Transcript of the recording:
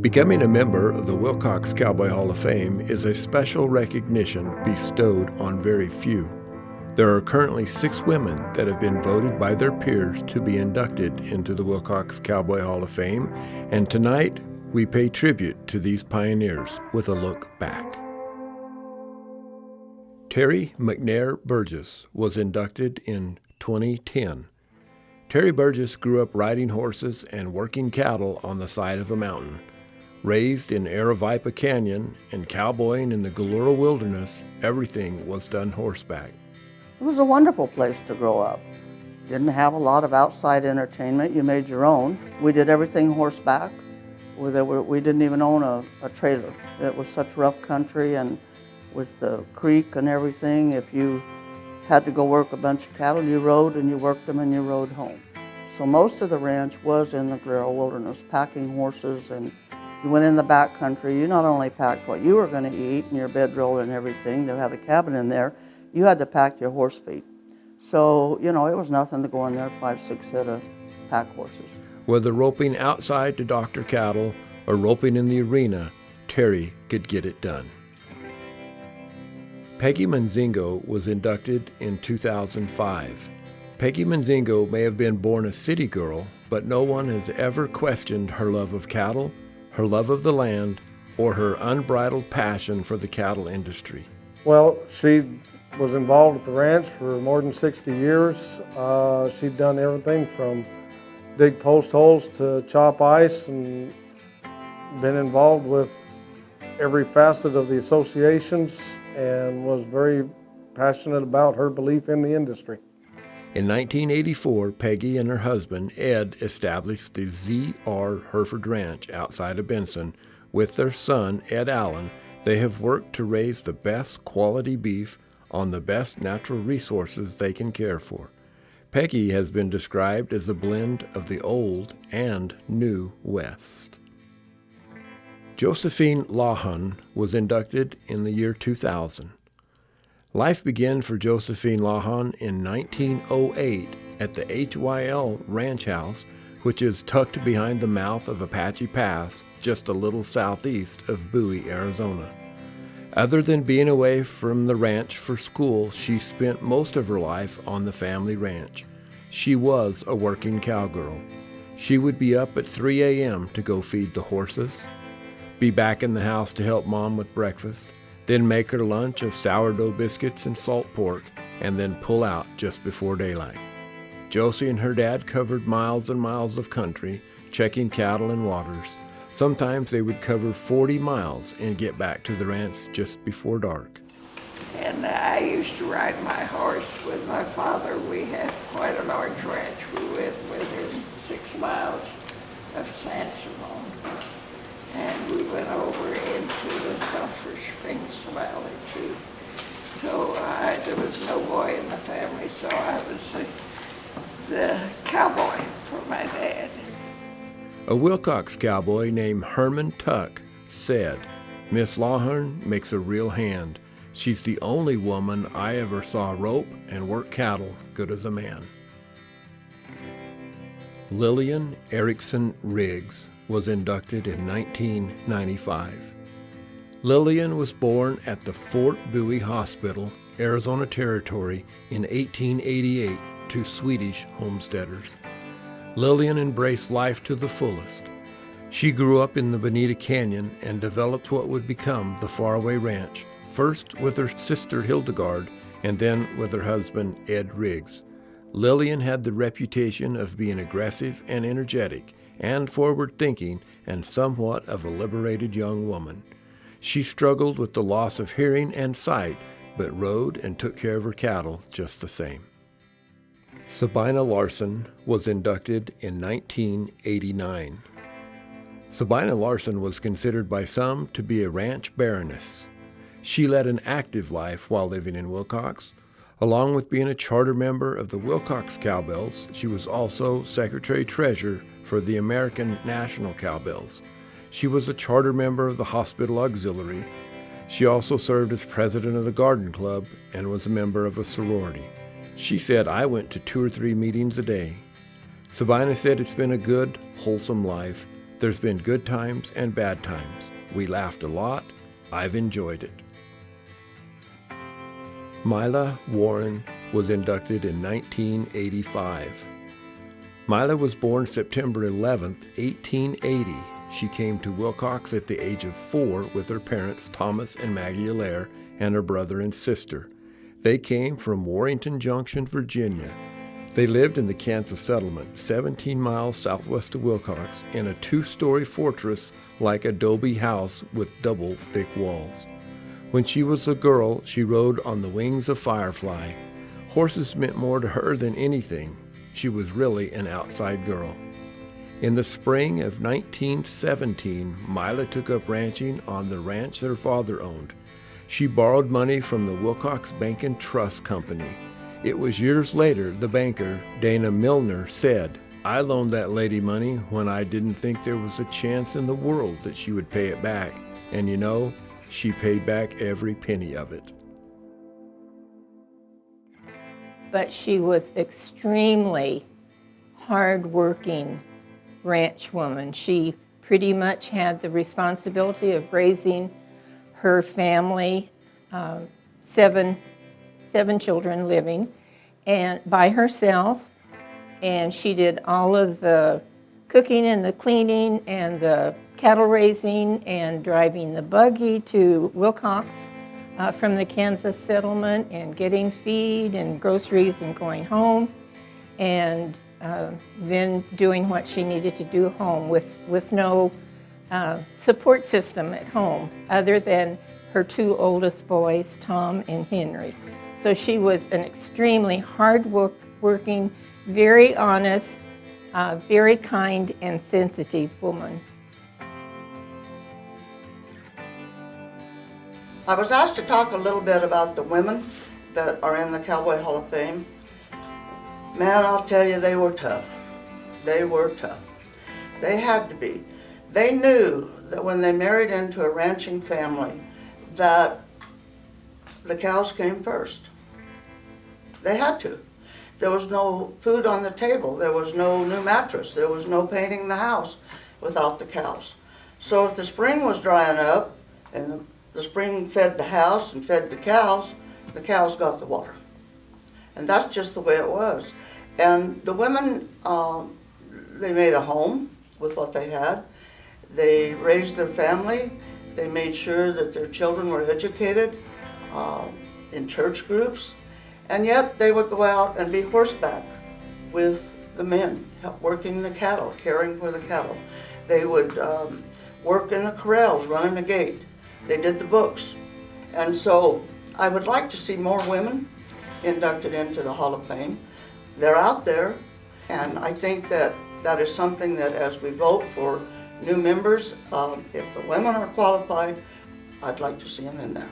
Becoming a member of the Willcox Cowboy Hall of Fame is a special recognition bestowed on very few. There are currently 6 women that have been voted by their peers to be inducted into the Willcox Cowboy Hall of Fame, and tonight we pay tribute to these pioneers with a look back. Terry McNair Burgess was inducted in 2010. Terry Burgess grew up riding horses and working cattle on the side of a mountain. Raised in Aravaipa Canyon and cowboying in the Galura Wilderness, everything was done horseback. It was a wonderful place to grow up. Didn't have a lot of outside entertainment. You made your own. We did everything horseback. We didn't even own a trailer. It was such rough country, and with the creek and everything, if you had to go work a bunch of cattle, you rode and you worked them and you rode home. So most of the ranch was in the Galura Wilderness, packing horses, and you went in the back country. You not only packed what you were going to eat and your bedroll and everything, they had a cabin in there, you had to pack your horse feed. So, it was nothing to go in there, 5-6 head of pack horses. Whether roping outside to doctor cattle or roping in the arena, Terry could get it done. Peggy Manzingo was inducted in 2005. Peggy Manzingo may have been born a city girl, but no one has ever questioned her love of cattle, her love of the land, or her unbridled passion for the cattle industry. Well, she was involved at the ranch for more than 60 years. She'd done everything from dig post holes to chop ice, and been involved with every facet of the associations, and was very passionate about her belief in the industry. In 1984, Peggy and her husband, Ed, established the Z.R. Hereford Ranch outside of Benson. With their son, Ed Allen, they have worked to raise the best quality beef on the best natural resources they can care for. Peggy has been described as a blend of the old and new West. Josephine Lawhon was inducted in the year 2000. Life began for Josephine Lawhon in 1908 at the HYL Ranch House, which is tucked behind the mouth of Apache Pass, just a little southeast of Bowie, Arizona. Other than being away from the ranch for school, she spent most of her life on the family ranch. She was a working cowgirl. She would be up at 3 a.m. to go feed the horses, be back in the house to help Mom with breakfast, then make her lunch of sourdough biscuits and salt pork, and then pull out just before daylight. Josie and her dad covered miles and miles of country, checking cattle and waters. Sometimes they would cover 40 miles and get back to the ranch just before dark. And I used to ride my horse with my father. We had quite a large ranch. We lived within 6 miles of San Simon. And we went over into the Sulphur Springs Valley too. So there was no boy in the family, so I was the cowboy for my dad. A Willcox cowboy named Herman Tuck said, "Miss Lawhon makes a real hand. She's the only woman I ever saw rope and work cattle good as a man." Lillian Erickson Riggs was inducted in 1995. Lillian was born at the Fort Bowie Hospital, Arizona Territory, in 1888 to Swedish homesteaders. Lillian embraced life to the fullest. She grew up in the Bonita Canyon and developed what would become the Faraway Ranch, first with her sister Hildegard and then with her husband Ed Riggs. Lillian had the reputation of being aggressive and energetic and forward-thinking and somewhat of a liberated young woman. She struggled with the loss of hearing and sight, but rode and took care of her cattle just the same. Sabina Larson was inducted in 1989. Sabina Larson was considered by some to be a ranch baroness. She led an active life while living in Willcox. Along with being a charter member of the Willcox Cowbells, she was also secretary-treasurer for the American National Cowbells. She was a charter member of the Hospital Auxiliary. She also served as president of the Garden Club and was a member of a sorority. She said, "I went to 2 or 3 meetings a day." Sabina said it's been a good, wholesome life. There's been good times and bad times. We laughed a lot. I've enjoyed it. Mila Warren was inducted in 1985. Mila was born September 11, 1880. She came to Willcox at the age of 4 with her parents Thomas and Maggie Allaire and her brother and sister. They came from Warrington Junction, Virginia. They lived in the Kansas settlement, 17 miles southwest of Willcox, in a 2-story fortress-like adobe house with double thick walls. When she was a girl, she rode on the wings of Firefly. Horses meant more to her than anything. She was really an outside girl. In the spring of 1917, Mila took up ranching on the ranch that her father owned. She borrowed money from the Willcox Bank and Trust Company. It was years later the banker, Dana Milner, said, "I loaned that lady money when I didn't think there was a chance in the world that she would pay it back. And you know, she paid back every penny of it." But she was extremely hard-working ranch woman. She pretty much had the responsibility of raising her family, seven children living, and by herself. And she did all of the cooking and the cleaning and the cattle raising and driving the buggy to Willcox from the Kansas settlement and getting feed and groceries and going home, and then doing what she needed to do home with no support system at home other than her 2 oldest boys, Tom and Henry. So she was an extremely hard-working, very honest, very kind and sensitive woman. I was asked to talk a little bit about the women that are in the Cowboy Hall of Fame. Man, I'll tell you, they were tough. They were tough. They had to be. They knew that when they married into a ranching family that the cows came first. They had to. There was no food on the table. There was no new mattress. There was no painting the house without the cows. So if the spring was drying up and the spring fed the house and fed the cows got the water. And that's just the way it was. And the women, they made a home with what they had. They raised their family. They made sure that their children were educated in church groups. And yet they would go out and be horseback with the men, working the cattle, caring for the cattle. They would work in the corrals, running the gate. They did the books. And so I would like to see more women inducted into the Hall of Fame. They're out there, and I think that that is something that as we vote for new members, if the women are qualified, I'd like to see them in there.